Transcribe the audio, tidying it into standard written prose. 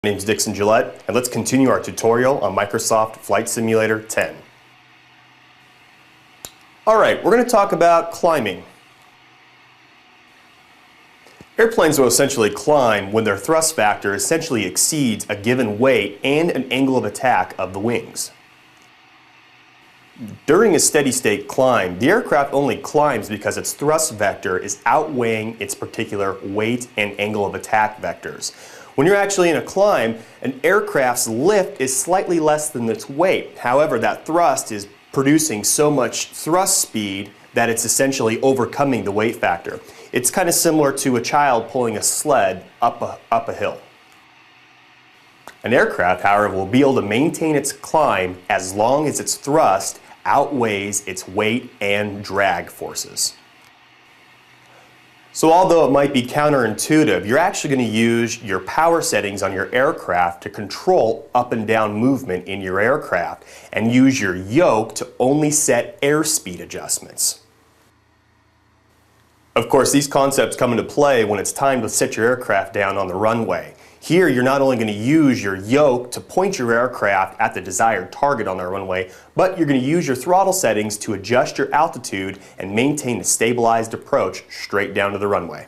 My name is Dixon Gillette, and let's continue our tutorial on Microsoft Flight Simulator 10. Alright, we're going to talk about climbing. Airplanes will essentially climb when their thrust factor essentially exceeds a given weight and an angle of attack of the wings. During a steady state climb, the aircraft only climbs because its thrust vector is outweighing its particular weight and angle of attack vectors. When you're actually in a climb, an aircraft's lift is slightly less than its weight. However, that thrust is producing so much thrust speed that it's essentially overcoming the weight factor. It's kind of similar to a child pulling a sled up a hill. An aircraft, however, will be able to maintain its climb as long as its thrust outweighs its weight and drag forces. So although it might be counterintuitive, you're actually going to use your power settings on your aircraft to control up and down movement in your aircraft and use your yoke to only set airspeed adjustments. Of course, these concepts come into play when it's time to set your aircraft down on the runway. Here, you're not only going to use your yoke to point your aircraft at the desired target on the runway, but you're going to use your throttle settings to adjust your altitude and maintain a stabilized approach straight down to the runway.